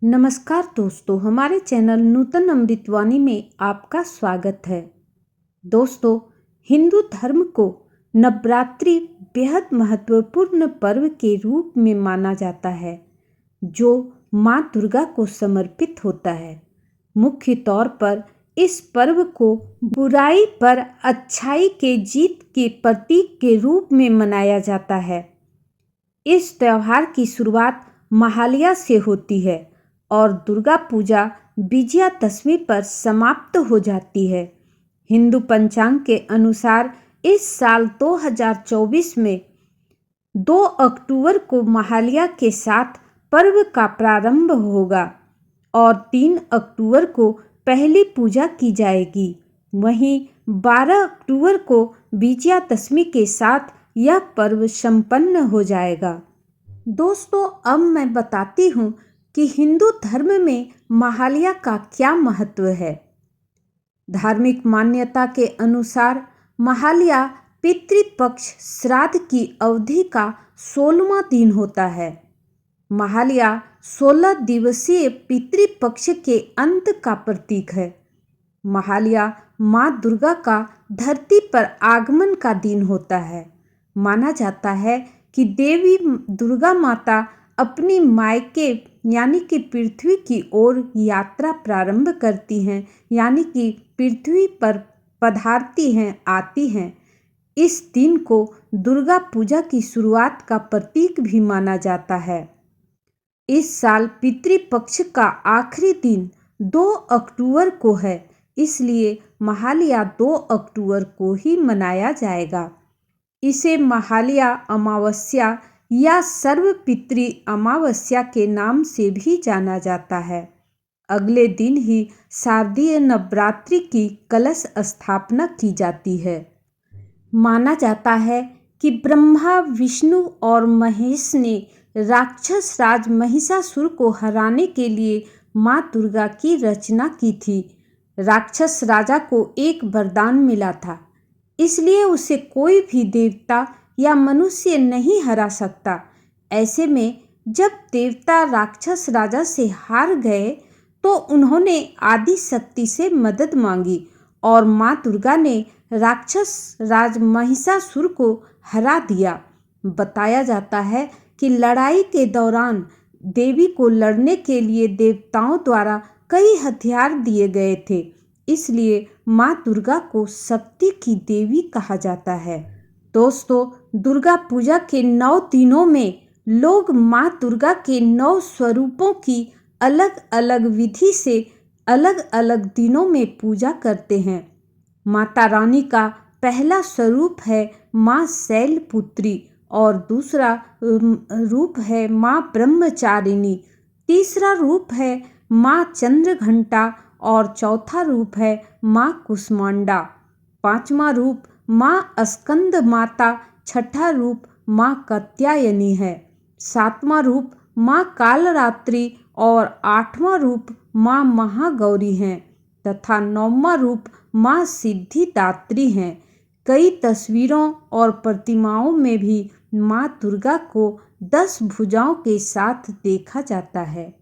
नमस्कार दोस्तों, हमारे चैनल नूतन अमृतवाणी में आपका स्वागत है। दोस्तों, हिंदू धर्म को नवरात्रि बेहद महत्वपूर्ण पर्व के रूप में माना जाता है, जो माँ दुर्गा को समर्पित होता है। मुख्य तौर पर इस पर्व को बुराई पर अच्छाई के जीत के प्रतीक के रूप में मनाया जाता है। इस त्योहार की शुरुआत महालया से होती है और दुर्गा पूजा विजयादशमी पर समाप्त हो जाती है। हिंदू पंचांग के अनुसार इस साल 2024 में 2 अक्टूबर को महालया के साथ पर्व का प्रारंभ होगा और 3 अक्टूबर को पहली पूजा की जाएगी। वहीं 12 अक्टूबर को विजयादशमी के साथ यह पर्व संपन्न हो जाएगा। दोस्तों, अब मैं बताती हूँ कि हिंदू धर्म में महालया का क्या महत्व है। धार्मिक मान्यता के अनुसार महालया पितृपक्ष श्राद्ध की अवधि का 16वां दिन होता है। महालया 16 दिवसीय पितृपक्ष के अंत का प्रतीक है। महालया माँ दुर्गा का धरती पर आगमन का दिन होता है। माना जाता है कि देवी दुर्गा माता अपनी मायके यानी कि पृथ्वी की ओर यात्रा प्रारंभ करती हैं, यानी कि पृथ्वी पर पधारती हैं, आती हैं। इस दिन को दुर्गा पूजा की शुरुआत का प्रतीक भी माना जाता है। इस साल पितृपक्ष का आखिरी दिन 2 अक्टूबर को है, इसलिए महालया 2 अक्टूबर को ही मनाया जाएगा। इसे महालया अमावस्या या सर्वपितृ अमावस्या के नाम से भी जाना जाता है। अगले दिन ही शारदीय नवरात्रि की कलश स्थापना की जाती है। माना जाता है कि ब्रह्मा, विष्णु और महेश ने राक्षस राज महिषासुर को हराने के लिए माँ दुर्गा की रचना की थी। राक्षस राजा को एक वरदान मिला था, इसलिए उसे कोई भी देवता या मनुष्य नहीं हरा सकता। ऐसे में जब देवता राक्षस राजा से हार गए तो उन्होंने आदि शक्ति से मदद मांगी और माँ दुर्गा ने राक्षस राज महिषासुर को हरा दिया। बताया जाता है कि लड़ाई के दौरान देवी को लड़ने के लिए देवताओं द्वारा कई हथियार दिए गए थे, इसलिए माँ दुर्गा को शक्ति की देवी कहा जाता है। दोस्तों, दुर्गा पूजा के 9 दिनों में लोग माँ दुर्गा के 9 स्वरूपों की अलग अलग विधि से अलग अलग दिनों में पूजा करते हैं। माता रानी का पहला स्वरूप है माँ शैलपुत्री और दूसरा रूप है माँ ब्रह्मचारिणी, तीसरा रूप है माँ चंद्रघंटा और चौथा रूप है माँ कुष्मांडा, 5वां रूप माँ स्कंद माता, छठा रूप माँ कात्यायनी है, 7वां रूप माँ कालरात्रि और 8वां रूप माँ महागौरी हैं तथा 9वां रूप माँ सिद्धिदात्री हैं। कई तस्वीरों और प्रतिमाओं में भी माँ दुर्गा को 10 भुजाओं के साथ देखा जाता है।